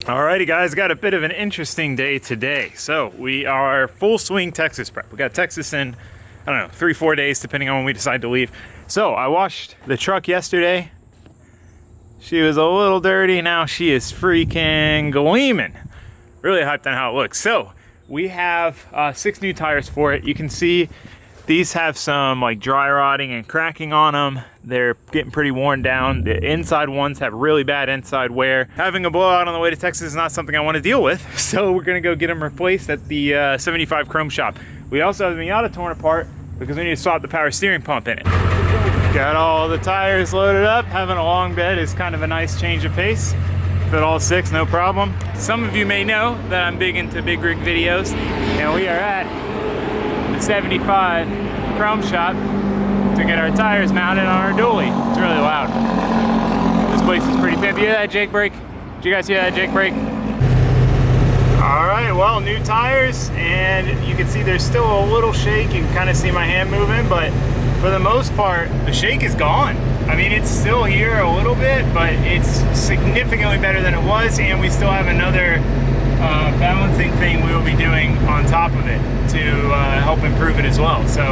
Alrighty guys, got a bit of an interesting day today. So we are full swing Texas prep. We got Texas in, I don't know, 3-4 days depending on when we decide to leave. So I washed the truck yesterday. She was a little dirty. Now she is freaking gleaming. Really hyped on how it looks. So we have 6 new tires for it. You can see these have some like dry rotting and cracking on them. They're getting pretty worn down. The inside ones have really bad inside wear. Having a blowout on the way to Texas is not something I want to deal with. So we're gonna go get them replaced at the 75 Chrome shop. We also have the Miata torn apart because we need to swap the power steering pump in it. Got all the tires loaded up. Having a long bed is kind of a nice change of pace. Fit all 6, no problem. Some of you may know that I'm big into big rig videos, and we are at the 75 Chrome shop to get our tires mounted on our dually. It's really loud. This place is pretty pimp. You hear that Jake brake? Did you guys hear that Jake brake? All right, well, new tires, and you can see there's still a little shake. You can kind of see my hand moving, but for the most part, the shake is gone. I mean, it's still here a little bit, but it's significantly better than it was, and we still have another balancing thing we will be doing on top of it to help improve it as well. So,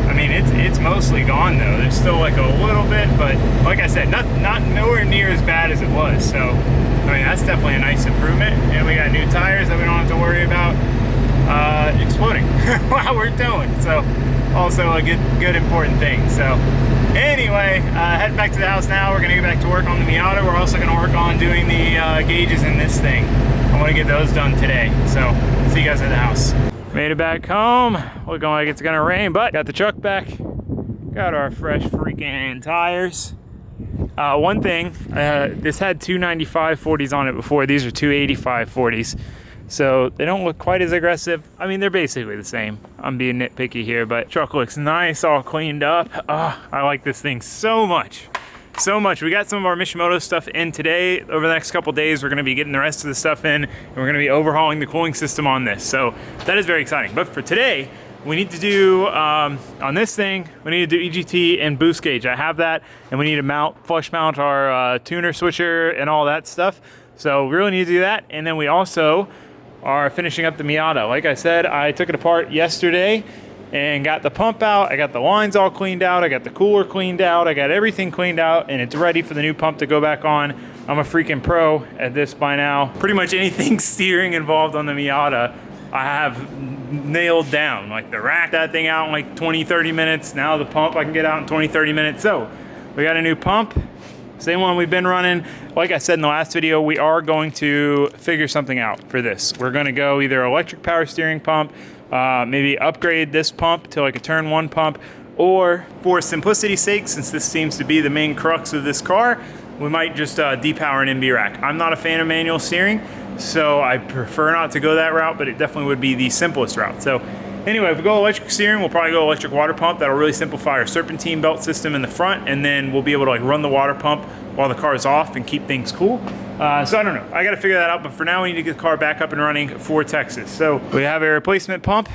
I mean, it's mostly gone though. There's still like a little bit, but like I said, not nowhere near as bad as it was. So, I mean, that's definitely a nice improvement. And we got new tires that we don't have to worry about exploding while we're towing. So, also a good important thing. So, anyway, heading back to the house now. We're gonna get back to work on the Miata. We're also gonna work on doing the gauges in this thing. I want to get those done today. So, see you guys at the house. Made it back home. Looking like it's gonna rain, but got the truck back. Got our fresh freaking tires. One thing, this had 295 40s on it before. These are 285 40s. So they don't look quite as aggressive. I mean, they're basically the same. I'm being nitpicky here, but truck looks nice, all cleaned up. I like this thing so much. So much. We got some of our Mishimoto stuff in today. Over the next couple days, we're going to be getting the rest of the stuff in, and we're going to be overhauling the cooling system on this. So that is very exciting. But for today, we need to do, on this thing, we need to do EGT and boost gauge. I have that, and we need to flush mount our tuner switcher and all that stuff. So we really need to do that. And then we also are finishing up the Miata. Like I said, I took it apart yesterday and got the pump out. I got the lines all cleaned out. I got the cooler cleaned out. I got everything cleaned out, and it's ready for the new pump to go back on. I'm a freaking pro at this by now. Pretty much anything steering involved on the Miata, I have nailed down. Like the rack, that thing out in like 20-30 minutes. Now the pump I can get out in 20-30 minutes. So we got a new pump. Same one we've been running. Like I said in the last video, we are going to figure something out for this. We're gonna go either electric power steering pump, maybe upgrade this pump to like a turn 1 pump, or for simplicity's sake, since this seems to be the main crux of this car, we might just depower an MB rack. I'm not a fan of manual steering, so I prefer not to go that route, but it definitely would be the simplest route. So anyway, if we go electric steering, we'll probably go electric water pump. That'll really simplify our serpentine belt system in the front, and then we'll be able to like run the water pump while the car is off and keep things cool. So I don't know, I gotta figure that out, but for now we need to get the car back up and running for Texas. So we have a replacement pump.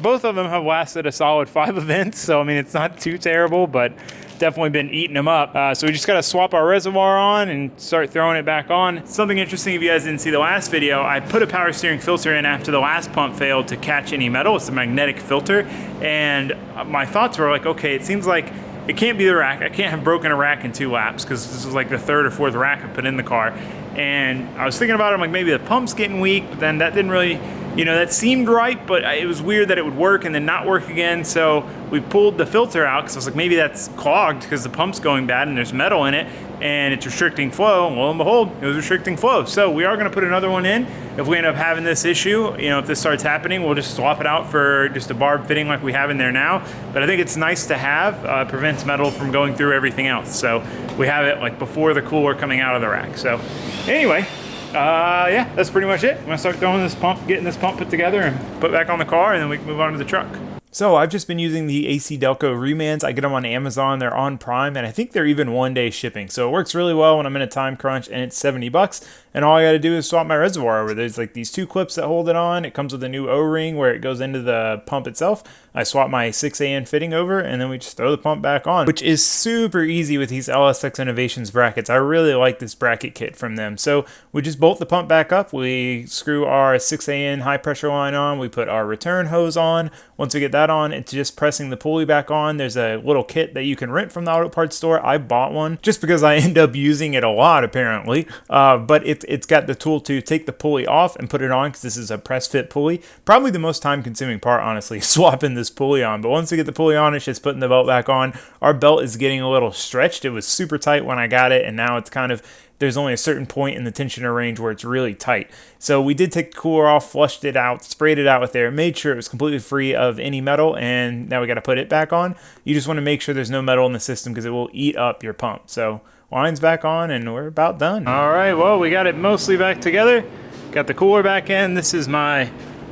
Both of them have lasted a solid 5 events, so I mean, it's not too terrible, but definitely been eating them up. So we just gotta swap our reservoir on and start throwing it back on. Something interesting, if you guys didn't see the last video, I put a power steering filter in after the last pump failed to catch any metal. It's a magnetic filter, and my thoughts were like, okay, it seems like it can't be the rack. I can't have broken a rack in 2 laps because this is like the 3rd or 4th rack I put in the car. And I was thinking about it, I'm like, maybe the pump's getting weak, but then that didn't really, you know, that seemed right, but it was weird that it would work and then not work again. So we pulled the filter out because I was like, maybe that's clogged because the pump's going bad and there's metal in it and it's restricting flow. And lo and behold, it was restricting flow. So we are going to put another one in. If we end up having this issue, you know, if this starts happening, we'll just swap it out for just a barb fitting like we have in there now. But I think it's nice to have. Prevents metal from going through everything else. So we have it like before the cooler coming out of the rack. So anyway, yeah, that's pretty much it. I'm gonna start throwing this pump, getting this pump put together and put back on the car, and then we can move on to the truck. So I've just been using the AC Delco remans. I get them on Amazon, they're on Prime, and I think they're even 1-day shipping. So it works really well when I'm in a time crunch, and it's $70. and all I got to do is swap my reservoir over. There's like these 2 clips that hold it on. It comes with a new O-ring where it goes into the pump itself. I swap my 6AN fitting over, and then we just throw the pump back on, which is super easy with these LSX Innovations brackets. I really like this bracket kit from them. So we just bolt the pump back up. We screw our 6AN high pressure line on. We put our return hose on. Once we get that on, it's just pressing the pulley back on. There's a little kit that you can rent from the auto parts store. I bought one just because I end up using it a lot apparently. But it's got the tool to take the pulley off and put it on, because this is a press fit pulley. Probably the most time consuming part, honestly, swapping this pulley on. But once we get the pulley on, it's just putting the belt back on. Our belt is getting a little stretched. It was super tight when I got it, and now it's kind of, there's only a certain point in the tensioner range where it's really tight. So we did take the cooler off, flushed it out, sprayed it out with air, made sure it was completely free of any metal, and now we got to put it back on. You just want to make sure there's no metal in the system because it will eat up your pump. So line's back on and we're about done. All right, well, we got it mostly back together. Got the cooler back in. This is my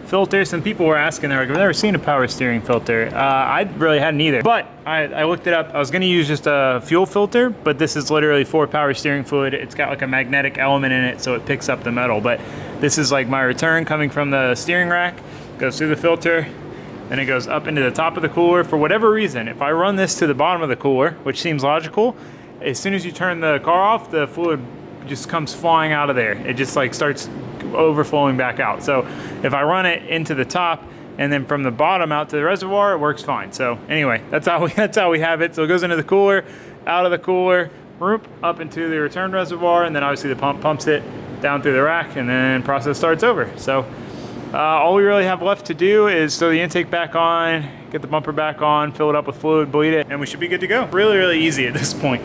filter. Some people were asking, they're like, I've never seen a power steering filter. I really hadn't either, but I looked it up. I was gonna use just a fuel filter, but this is literally for power steering fluid. It's got like a magnetic element in it, so it picks up the metal. But this is like my return coming from the steering rack, goes through the filter, then it goes up into the top of the cooler. For whatever reason, if I run this to the bottom of the cooler, which seems logical, as soon as you turn the car off, the fluid just comes flying out of there. It just like starts overflowing back out. So if I run it into the top and then from the bottom out to the reservoir, it works fine. So anyway, that's how we have it. So it goes into the cooler, out of the cooler, up into the return reservoir, and then obviously the pump pumps it down through the rack, and then process starts over. So all we really have left to do is throw the intake back on, get the bumper back on, fill it up with fluid, bleed it, and we should be good to go. Really easy at this point.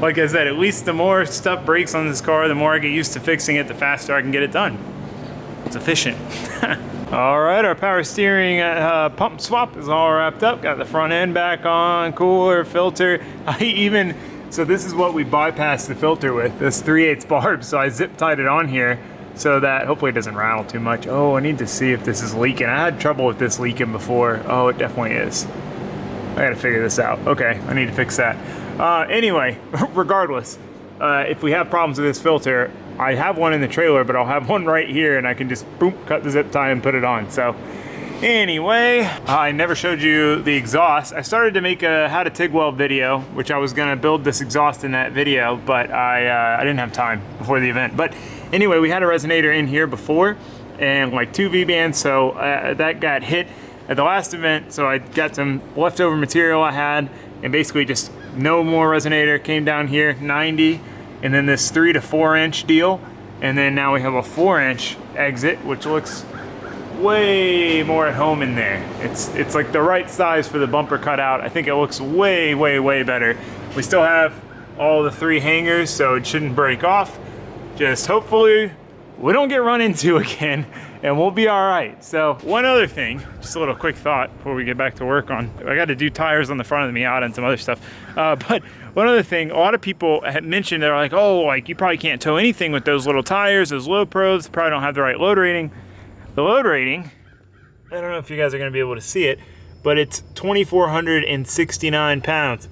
Like I said, at least the more stuff breaks on this car, the more I get used to fixing it, the faster I can get it done. It's efficient. All right, our power steering pump swap is all wrapped up. Got the front end back on, cooler, filter. So this is what we bypassed the filter with, this 3/8 barb. So I zip tied it on here so that hopefully it doesn't rattle too much. Oh, I need to see if this is leaking. I had trouble with this leaking before. Oh, it definitely is. I gotta figure this out. Okay, I need to fix that. Anyway, regardless, if we have problems with this filter, I have one in the trailer, but I'll have one right here, and I can just boom, cut the zip tie and put it on. So anyway, I never showed you the exhaust. I started to make a how to TIG weld video, which I was gonna build this exhaust in that video, but I didn't have time before the event. But anyway, we had a resonator in here before, and like 2 V-bands, so that got hit at the last event. So I got some leftover material I had, and basically just no more resonator, came down here, 90, and then this 3 to 4 inch deal, and then now we have a 4-inch exit, which looks way more at home in there. It's like the right size for the bumper cutout. I think it looks way better. We still have all the 3 hangers, so it shouldn't break off. Just hopefully we don't get run into again, and we'll be all right. So one other thing, just a little quick thought before we get back to work on, I got to do tires on the front of the Miata and some other stuff. But one other thing, a lot of people had mentioned, they're like, oh, like you probably can't tow anything with those little tires, those low pros, probably don't have the right load rating. The load rating, I don't know if you guys are gonna be able to see it, but it's 2,469 pounds.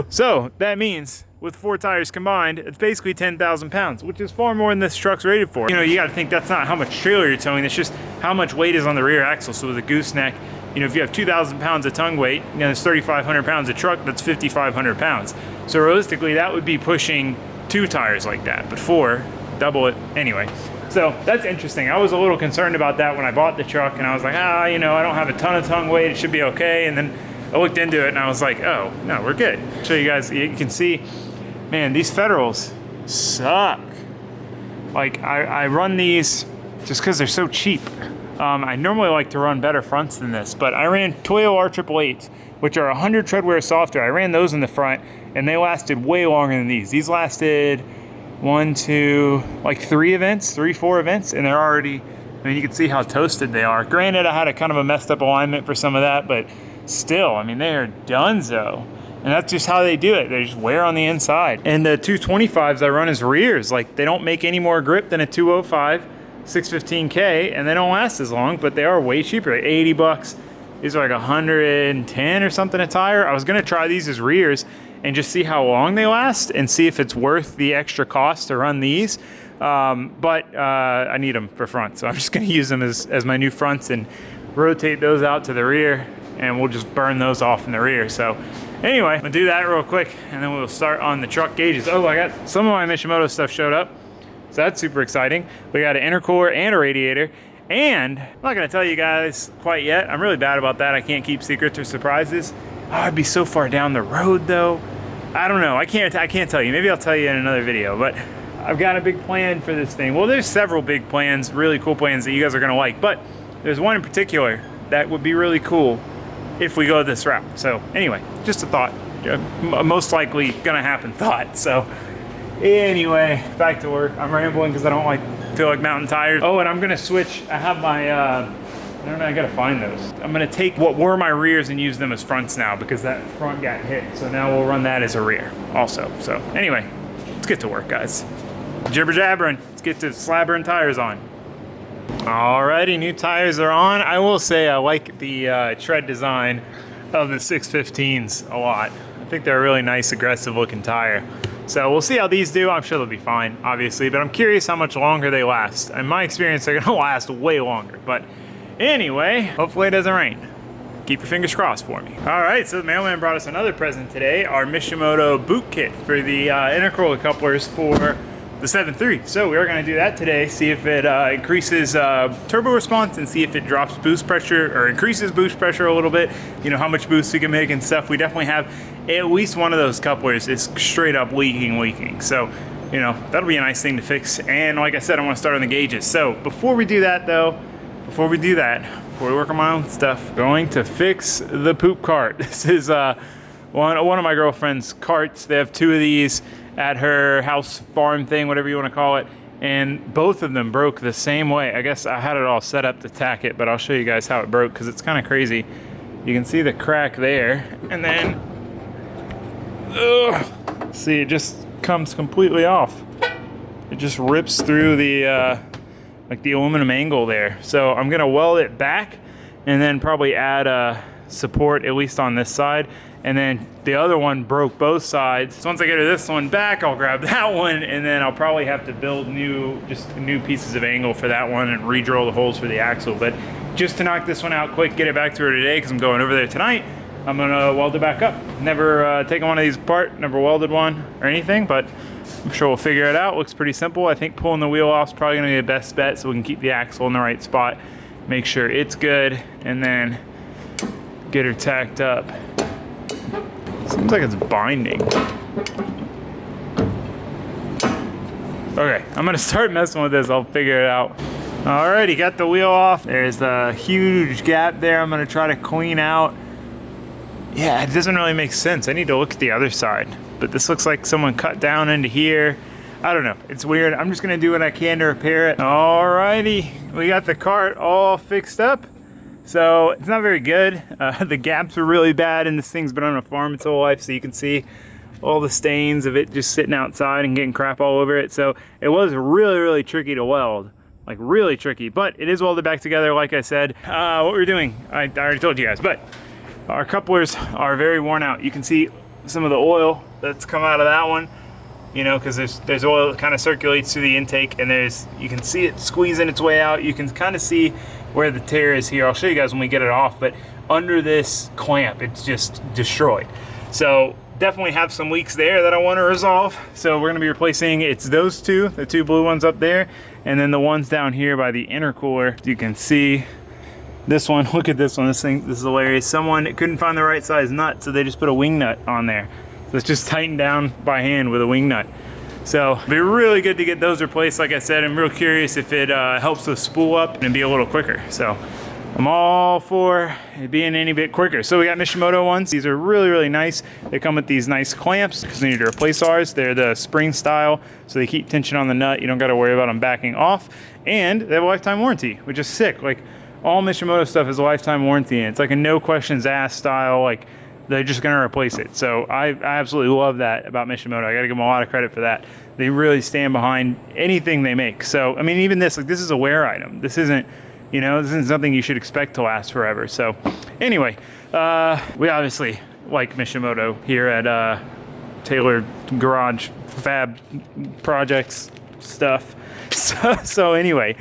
So that means with 4 tires combined, it's basically 10,000 pounds, which is far more than this truck's rated for. You know, you gotta think that's not how much trailer you're towing, it's just how much weight is on the rear axle. So with a gooseneck, you know, if you have 2,000 pounds of tongue weight, you know, there's 3,500 pounds of truck, that's 5,500 pounds. So realistically, that would be pushing 2 tires like that, but 4, double it anyway. So that's interesting. I was a little concerned about that when I bought the truck, and I was like, you know, I don't have a ton of tongue weight, it should be okay. And then I looked into it and I was like, oh, no, we're good. Show you guys, you can see, man, these Federals suck. Like I run these just because they're so cheap. I normally like to run better fronts than this, but I ran Toyo R888s, which are 100 treadwear softer. I ran those in the front, and they lasted way longer than these. These lasted 1, 2, like 3 events, 3, 4 events, and they're already, I mean, you can see how toasted they are. Granted, I had a kind of a messed up alignment for some of that, but still, I mean, they are donezo. And that's just how they do it. They just wear on the inside. And the 225s I run as rears. Like, they don't make any more grip than a 205 615K, and they don't last as long, but they are way cheaper, like 80 bucks. These are like 110 or something a tire. I was gonna try these as rears and just see how long they last and see if it's worth the extra cost to run these. but I need them for front, so I'm just gonna use them as my new fronts and rotate those out to the rear, and we'll just burn those off in the rear. So anyway, I'll do that real quick, and then we'll start on the truck gauges. Oh, I got some of my Mishimoto stuff showed up, so that's super exciting. We got an intercooler and a radiator, and I'm not gonna tell you guys quite yet. I'm really bad about that. I can't keep secrets or surprises. Oh, I'd be so far down the road though. I don't know, I can't tell you. Maybe I'll tell you in another video, but I've got a big plan for this thing. Well, there's several big plans, really cool plans that you guys are gonna like, but there's one in particular that would be really cool if we go this route. So anyway, just a thought, most likely gonna happen thought. So anyway, back to work. I'm rambling because I don't feel like mountain tires. Oh, and I'm gonna switch. I have my, I don't know, I gotta find those. I'm gonna take what were my rears and use them as fronts now because that front got hit. So now we'll run that as a rear also. So anyway, let's get to work, guys. Jibber jabbering, let's get to slabbering tires on. Alrighty, new tires are on. I will say I like the tread design of the 615s a lot. I think they're a really nice, aggressive looking tire. So we'll see how these do. I'm sure they'll be fine, obviously, but I'm curious how much longer they last. In my experience, they're gonna last way longer. But anyway, hopefully it doesn't rain. Keep your fingers crossed for me. All right, so the mailman brought us another present today, our Mishimoto boot kit for the intercooler couplers for the 7.3. So we are gonna do that today, see if it increases turbo response and see if it drops boost pressure or increases boost pressure a little bit, you know, how much boost we can make and stuff. We definitely have at least one of those couplers is straight up leaking. So, you know, that'll be a nice thing to fix. And like I said, I wanna start on the gauges. So before we do that though, before we work on my own stuff, going to fix the poop cart. This is one of my girlfriend's carts. They have two of these at her house farm thing, whatever you want to call it, and both of them broke the same way. I guess I had it all set up to tack it, but I'll show you guys how it broke because it's kind of crazy. You can see the crack there, and then see, it just comes completely off. It just rips through the like the aluminum angle there. So I'm gonna weld it back and then probably add a support at least on this side. And then the other one broke both sides. So once I get this one back, I'll grab that one, and then I'll probably have to build new pieces of angle for that one and re-drill the holes for the axle. But just to knock this one out quick, get it back to her today, because I'm going over there tonight, I'm gonna weld it back up. Never taken one of these apart, never welded one or anything, but I'm sure we'll figure it out. Looks pretty simple. I think pulling the wheel off is probably gonna be the best bet so we can keep the axle in the right spot, make sure it's good, and then get her tacked up. Seems like it's binding. Okay, I'm gonna start messing with this. I'll figure it out. Alrighty, got the wheel off. There's a huge gap there I'm gonna try to clean out. Yeah, it doesn't really make sense. I need to look at the other side. But this looks like someone cut down into here. I don't know, it's weird. I'm just gonna do what I can to repair it. Alrighty, we got the cart all fixed up. So it's not very good. The gaps are really bad, and this thing's been on a farm its whole life, so you can see all the stains of it just sitting outside and getting crap all over it. So it was really tricky to weld, like really tricky, but it is welded back together. Like I said, what we're doing, I already told you guys, but our couplers are very worn out. You can see some of the oil that's come out of that one, you know, because there's oil that kind of circulates through the intake, and you can see it squeezing its way out. You can kind of see where the tear is here. I'll show you guys when we get it off, but under this clamp, it's just destroyed. So definitely have some leaks there that I want to resolve. So we're gonna be replacing, it's those two, the two blue ones up there, and then the ones down here by the intercooler. You can see this one, look at this one, this is hilarious. Someone couldn't find the right size nut, so they just put a wing nut on there. So it's just tightened down by hand with a wing nut. So it'd be really good to get those replaced. Like I said, I'm real curious if it helps the spool up and be a little quicker. So I'm all for it being any bit quicker. So we got Mishimoto ones. These are really nice. They come with these nice clamps because we need to replace ours. They're the spring style, so they keep tension on the nut. You don't got to worry about them backing off. And they have a lifetime warranty, which is sick. Like all Mishimoto stuff is a lifetime warranty, and it's like a no questions asked style. Like they're just gonna replace it. So I absolutely love that about Mishimoto. I gotta give them a lot of credit for that. They really stand behind anything they make. So I mean, even this, like this is a wear item. This isn't, you know, this isn't something you should expect to last forever. So anyway, we obviously like Mishimoto here at Taylor Garage Fab Projects. stuff. So anyway,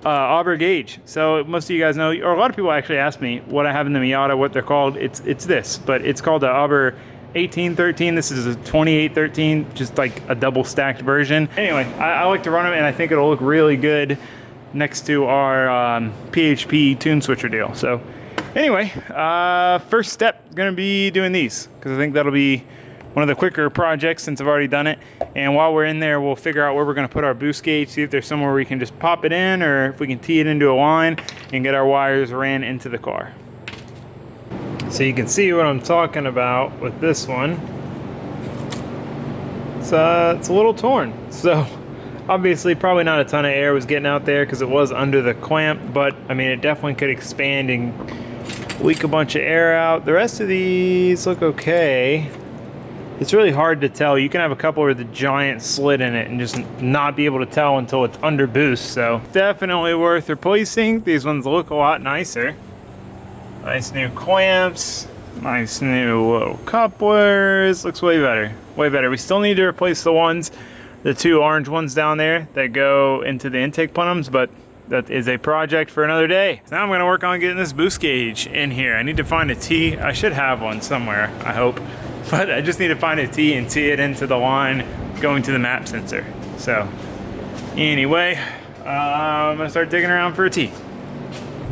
auger gauge. So most of you guys know, or a lot of people actually ask me what I have in the Miata, what they're called. It's this, but it's called the auger 1813. This is a 2813, just like a double stacked version. Anyway, I like to run them, and I think it'll look really good next to our PHP tune switcher deal. So anyway, first step, gonna be doing these, because I think that'll be one of the quicker projects since I've already done it. And while we're in there, we'll figure out where we're gonna put our boost gauge, see if there's somewhere we can just pop it in, or if we can tee it into a line and get our wires ran into the car. So you can see what I'm talking about with this one. It's a little torn. So obviously probably not a ton of air was getting out there because it was under the clamp, but I mean, it definitely could expand and leak a bunch of air out. The rest of these look okay. It's really hard to tell. You can have a couple with a giant slit in it and just not be able to tell until it's under boost. So definitely worth replacing. These ones look a lot nicer. Nice new clamps, nice new little couplers. Looks way better, way better. We still need to replace the two orange ones down there that go into the intake plenums, but that is a project for another day. Now I'm gonna work on getting this boost gauge in here. I need to find a T. I should have one somewhere, I hope. But I just need to find a T and tee it into the line going to the map sensor. So anyway, I'm gonna start digging around for a T.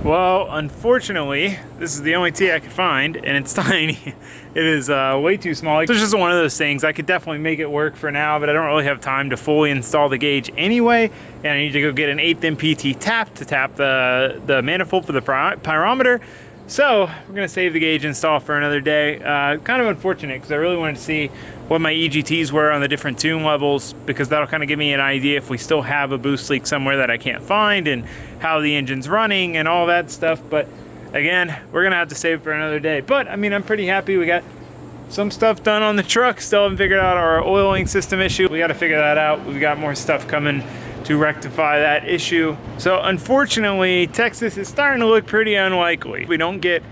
Well, unfortunately, this is the only T I could find, and it's tiny. It is way too small. So it's just one of those things. I could definitely make it work for now, but I don't really have time to fully install the gauge anyway, and I need to go get an 1/8 MPT tap to tap the manifold for the pyrometer. So we're gonna save the gauge install for another day. Kind of unfortunate, because I really wanted to see what my EGTs were on the different tune levels, because that'll kind of give me an idea if we still have a boost leak somewhere that I can't find, and how the engine's running and all that stuff. But again, we're gonna have to save for another day. But I mean, I'm pretty happy we got some stuff done on the truck. Still haven't figured out our oiling system issue. We got to figure that out. We've got more stuff coming to rectify that issue. So unfortunately, Texas is starting to look pretty unlikely. We don't get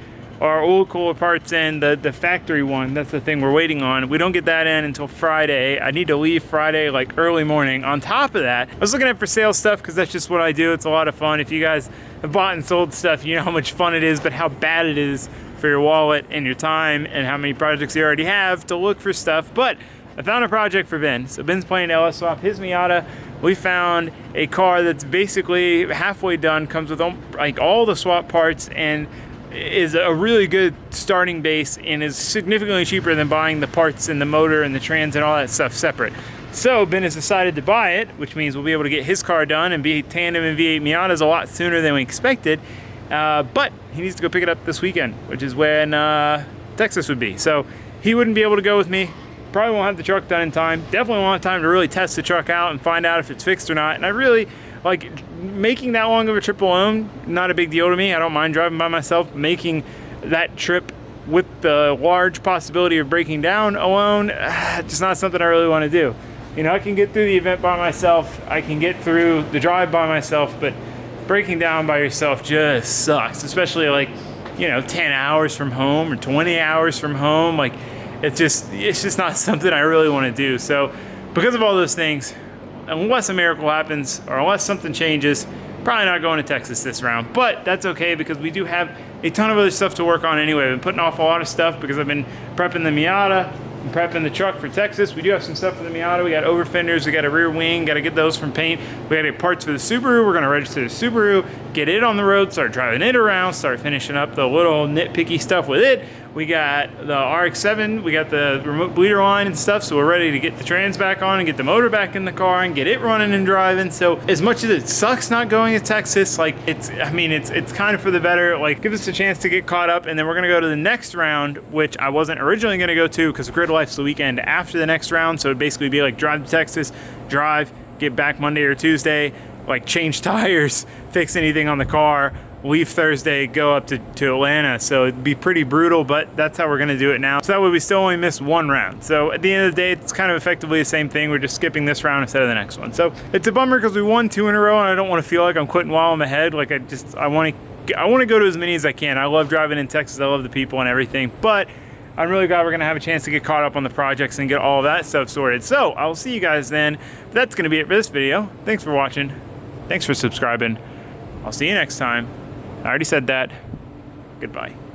our oil cooler parts in, the factory one, that's the thing we're waiting on. We don't get that in until Friday. I need to leave Friday like early morning. On top of that, I was looking at for sale stuff, because that's just what I do. It's a lot of fun. If you guys have bought and sold stuff, you know how much fun it is, but how bad it is for your wallet and your time, and how many projects you already have to look for stuff. But I found a project for Ben. So Ben's planning to LS swap his Miata. We found a car that's basically halfway done, comes with like all the swap parts, and is a really good starting base, and is significantly cheaper than buying the parts and the motor and the trans and all that stuff separate. So Ben has decided to buy it, which means we'll be able to get his car done and be tandem and V8 Miatas a lot sooner than we expected. But he needs to go pick it up this weekend, which is when Texas would be. So he wouldn't be able to go with me. Probably won't have the truck done in time. Definitely won't have time to really test the truck out and find out if it's fixed or not. And I really, like, making that long of a trip alone, not a big deal to me. I don't mind driving by myself. Making that trip with the large possibility of breaking down alone, just not something I really want to do. You know, I can get through the event by myself. I can get through the drive by myself, but breaking down by yourself just sucks, especially like, you know, 10 hours from home or 20 hours from home. Like, it's just not something I really want to do. So because of all those things, unless a miracle happens or unless something changes, probably not going to Texas this round. But that's okay, because we do have a ton of other stuff to work on anyway. I've been putting off a lot of stuff because I've been prepping the Miata and prepping the truck for Texas. We do have some stuff for the Miata. We got over fenders, we got a rear wing, got to get those from paint. We got to get parts for the Subaru. We're going to register the Subaru, get it on the road, start driving it around, start finishing up the little nitpicky stuff with it. We got the RX-7, we got the remote bleeder line and stuff, so we're ready to get the trans back on and get the motor back in the car and get it running and driving. So as much as it sucks not going to Texas, like, it's kind of for the better. Like, give us a chance to get caught up, and then we're gonna go to the next round, which I wasn't originally gonna go to because Grid Life's the weekend after the next round. So it'd basically be like drive to Texas, drive, get back Monday or Tuesday, like change tires, fix anything on the car, leave Thursday, go up to Atlanta. So it'd be pretty brutal, but that's how we're gonna do it now. So that way we still only miss one round. So at the end of the day, it's kind of effectively the same thing. We're just skipping this round instead of the next one. So it's a bummer because we won 2 in a row, and I don't want to feel like I'm quitting while I'm ahead. Like, I want to go to as many as I can. I love driving in Texas. I love the people and everything, but I'm really glad we're gonna have a chance to get caught up on the projects and get all of that stuff sorted. So I'll see you guys then. But that's gonna be it for this video. Thanks for watching. Thanks for subscribing. I'll see you next time. I already said that. Goodbye.